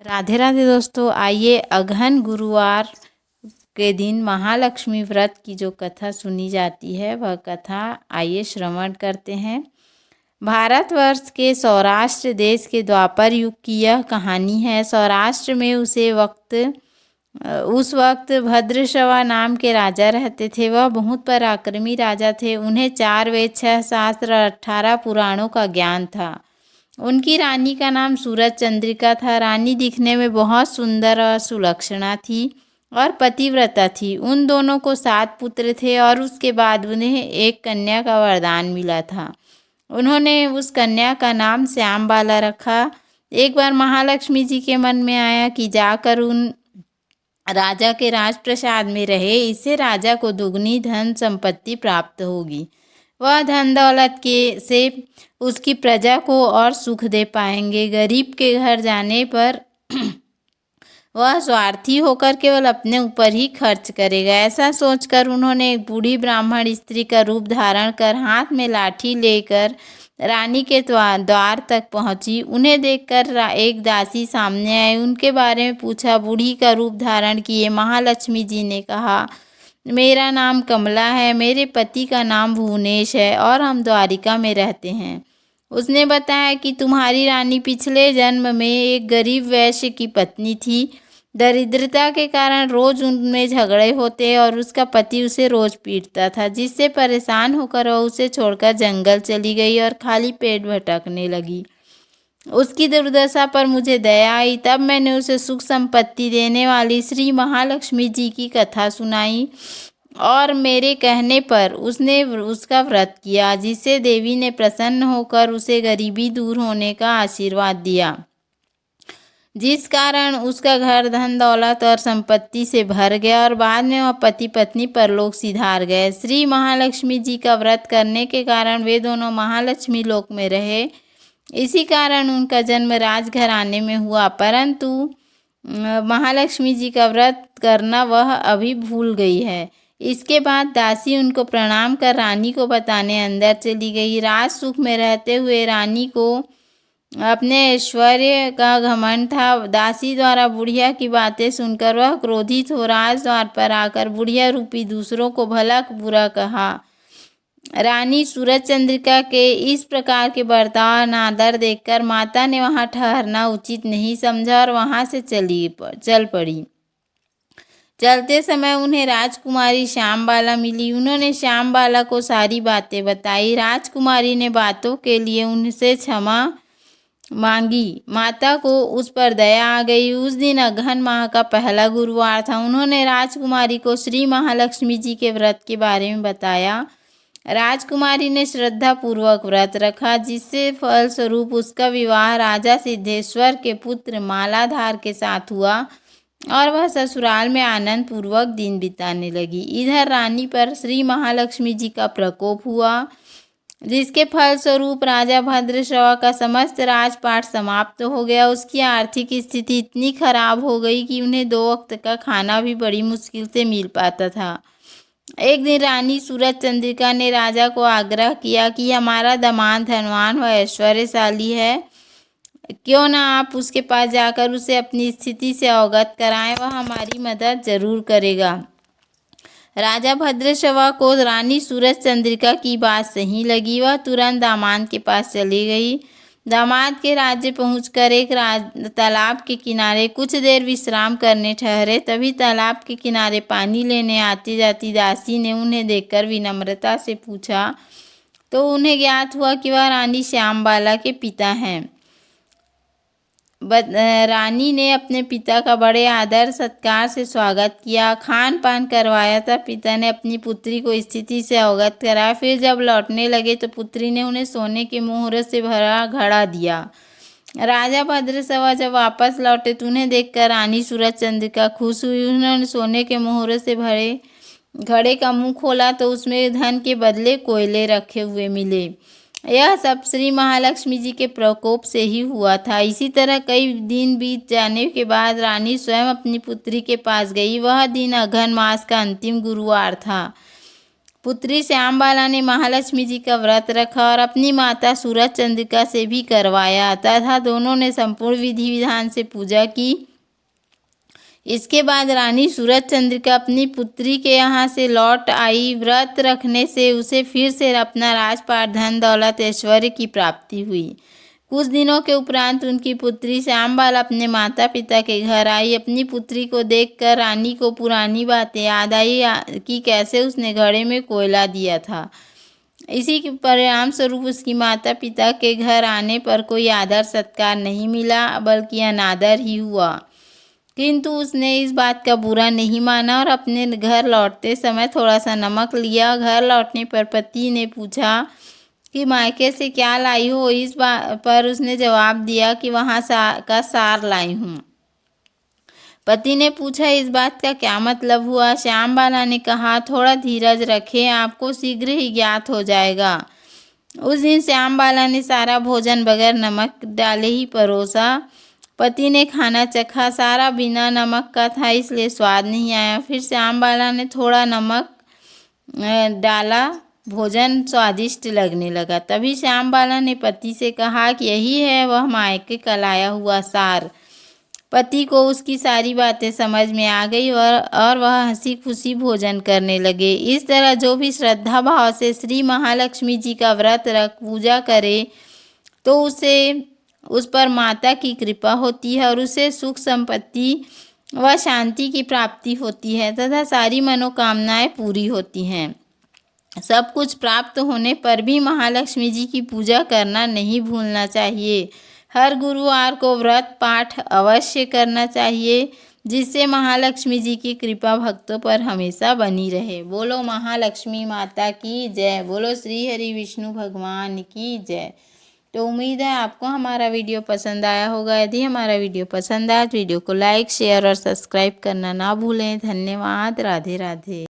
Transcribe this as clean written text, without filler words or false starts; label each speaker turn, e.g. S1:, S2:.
S1: राधे राधे दोस्तों, आइए अगहन गुरुवार के दिन महालक्ष्मी व्रत की जो कथा सुनी जाती है वह कथा आइए श्रवण करते हैं। भारतवर्ष के सौराष्ट्र देश के द्वापर युग की यह कहानी है। सौराष्ट्र में उस वक्त भद्रश्रवा नाम के राजा रहते थे। वह बहुत पराक्रमी राजा थे। उन्हें 4 वेद, 6 शास्त्र और 18 पुराणों का ज्ञान था। उनकी रानी का नाम सूरज चंद्रिका था। रानी दिखने में बहुत सुंदर और सुलक्षणा थी और पतिव्रता थी। उन दोनों को 7 पुत्र थे और उसके बाद उन्हें एक कन्या का वरदान मिला था। उन्होंने उस कन्या का नाम श्यामबाला रखा। एक बार महालक्ष्मी जी के मन में आया कि जाकर उन राजा के राजप्रसाद में रहे, इससे राजा को दुगनी धन संपत्ति प्राप्त होगी। वह धन दौलत के से उसकी प्रजा को और सुख दे पाएंगे। गरीब के घर जाने पर वह स्वार्थी होकर केवल अपने ऊपर ही खर्च करेगा। ऐसा सोचकर उन्होंने एक बूढ़ी ब्राह्मण स्त्री का रूप धारण कर हाथ में लाठी लेकर रानी के द्वार तक पहुंची। उन्हें देखकर एक दासी सामने आई। उनके बारे में पूछा। बूढ़ी का रूप धारण किए महालक्ष्मी जी ने कहा, मेरा नाम कमला है, मेरे पति का नाम भुवनेश है और हम द्वारिका में रहते हैं। उसने बताया कि तुम्हारी रानी पिछले जन्म में एक गरीब वैश्य की पत्नी थी। दरिद्रता के कारण रोज उनमें झगड़े होते और उसका पति उसे रोज पीटता था, जिससे परेशान होकर वह उसे छोड़कर जंगल चली गई और खाली पेट भटकने लगी। उसकी दुर्दशा पर मुझे दया आई, तब मैंने उसे सुख संपत्ति देने वाली श्री महालक्ष्मी जी की कथा सुनाई और मेरे कहने पर उसने उसका व्रत किया, जिससे देवी ने प्रसन्न होकर उसे गरीबी दूर होने का आशीर्वाद दिया, जिस कारण उसका घर धन दौलत और संपत्ति से भर गया और बाद में वह पति पत्नी परलोक सिधार गए। श्री महालक्ष्मी जी का व्रत करने के कारण वे दोनों महालक्ष्मी लोक में रहे। इसी कारण उनका जन्म राजघराने में हुआ, परंतु महालक्ष्मी जी का व्रत करना वह अभी भूल गई है। इसके बाद दासी उनको प्रणाम कर रानी को बताने अंदर चली गई। राज सुख में रहते हुए रानी को अपने ऐश्वर्य का घमंड था। दासी द्वारा बुढ़िया की बातें सुनकर वह क्रोधित हो राजद्वार पर आकर बुढ़िया रूपी दूसरों को भला बुरा कहा। रानी सूरज चंद्रिका के इस प्रकार के बर्ताव अनादर देखकर माता ने वहां ठहरना उचित नहीं समझा और वहां से चल पड़ी। चलते समय उन्हें राजकुमारी श्यामबाला मिली। उन्होंने श्यामबाला को सारी बातें बताई। राजकुमारी ने बातों के लिए उनसे क्षमा मांगी। माता को उस पर दया आ गई। उस दिन अगहन माह का पहला गुरुवार था। उन्होंने राजकुमारी को श्री महालक्ष्मी जी के व्रत के बारे में बताया। राजकुमारी ने श्रद्धा पूर्वक व्रत रखा, जिससे फलस्वरूप उसका विवाह राजा सिद्धेश्वर के पुत्र मालाधार के साथ हुआ और वह ससुराल में आनंद पूर्वक दिन बिताने लगी। इधर रानी पर श्री महालक्ष्मी जी का प्रकोप हुआ, जिसके फलस्वरूप राजा भद्रश्रवा का समस्त राजपाट समाप्त हो गया। उसकी आर्थिक स्थिति इतनी खराब हो गई कि उन्हें 2 वक्त का खाना भी बड़ी मुश्किल से मिल पाता था। एक दिन रानी सूरज चंद्रिका ने राजा को आग्रह किया कि हमारा दामाद धनवान व ऐश्वर्यशाली है, क्यों ना आप उसके पास जाकर उसे अपनी स्थिति से अवगत कराएं, वह हमारी मदद जरूर करेगा। राजा भद्रश्रवा को रानी सूरज चंद्रिका की बात सही लगी। वह तुरंत दामाद के पास चली गई। दामाद के राज्य पहुंचकर एक तालाब के किनारे कुछ देर विश्राम करने ठहरे। तभी तालाब के किनारे पानी लेने आती जाती दासी ने उन्हें देखकर विनम्रता से पूछा, तो उन्हें ज्ञात हुआ कि वह रानी श्यामबाला के पिता हैं। रानी ने अपने पिता का बड़े आदर सत्कार से स्वागत किया, खान पान करवाया था। पिता ने अपनी पुत्री को स्थिति से अवगत कराया। फिर जब लौटने लगे तो पुत्री ने उन्हें सोने के मोहर से भरा घड़ा दिया। राजा भद्रश्रवा जब वापस लौटे तो उन्हें देखकर रानी सूरज चंद्रिका खुश हुई। उन्होंने सोने के मोहर से भरे घड़े का मुंह खोला तो उसमें धन के बदले कोयले रखे हुए मिले। यह सब श्री महालक्ष्मी जी के प्रकोप से ही हुआ था। इसी तरह कई दिन बीत जाने के बाद रानी स्वयं अपनी पुत्री के पास गई। वह दिन अगहन मास का अंतिम गुरुवार था। पुत्री श्यामबाला ने महालक्ष्मी जी का व्रत रखा और अपनी माता सूरज चंद्रिका से भी करवाया तथा दोनों ने संपूर्ण विधि विधान से पूजा की। इसके बाद रानी सूरज चंद्रिका अपनी पुत्री के यहाँ से लौट आई। व्रत रखने से उसे फिर से अपना राजपाट, धन दौलत, ऐश्वर्य की प्राप्ति हुई। कुछ दिनों के उपरांत उनकी पुत्री श्यामबाला अपने माता पिता के घर आई। अपनी पुत्री को देखकर रानी को पुरानी बातें याद आई कि कैसे उसने घड़े में कोयला दिया था। इसी के परिणाम स्वरूप उसकी माता पिता के घर आने पर कोई आदर सत्कार नहीं मिला, बल्कि अनादर ही हुआ। किंतु उसने इस बात का बुरा नहीं माना और अपने घर लौटते समय थोड़ा सा नमक लिया। घर लौटने पर पति ने पूछा कि मायके से क्या लाई हो। इस बात पर उसने जवाब दिया कि वहाँ का सार लाई हूँ। पति ने पूछा, इस बात का क्या मतलब हुआ? श्यामबाला ने कहा, थोड़ा धीरज रखें, आपको शीघ्र ही ज्ञात हो जाएगा। उस दिन श्यामबाला ने सारा भोजन बगैर नमक डाले ही परोसा। पति ने खाना चखा, सारा बिना नमक का था, इसलिए स्वाद नहीं आया। फिर श्यामबाला ने थोड़ा नमक डाला, भोजन स्वादिष्ट लगने लगा। तभी श्यामबाला ने पति से कहा कि यही है वह मायके का लाया हुआ सार। पति को उसकी सारी बातें समझ में आ गई और वह हंसी खुशी भोजन करने लगे। इस तरह जो भी श्रद्धा भाव से श्री महालक्ष्मी जी का व्रत रख पूजा करे तो उस पर माता की कृपा होती है और उसे सुख संपत्ति व शांति की प्राप्ति होती है तथा सारी मनोकामनाएं पूरी होती हैं। सब कुछ प्राप्त होने पर भी महालक्ष्मी जी की पूजा करना नहीं भूलना चाहिए। हर गुरुवार को व्रत पाठ अवश्य करना चाहिए, जिससे महालक्ष्मी जी की कृपा भक्तों पर हमेशा बनी रहे। बोलो महालक्ष्मी माता की जय, बोलो श्री हरि विष्णु भगवान की जय। तो उम्मीद है आपको हमारा वीडियो पसंद आया होगा। यदि हमारा वीडियो पसंद आया तो वीडियो को लाइक, शेयर और सब्सक्राइब करना ना भूलें। धन्यवाद। राधे राधे।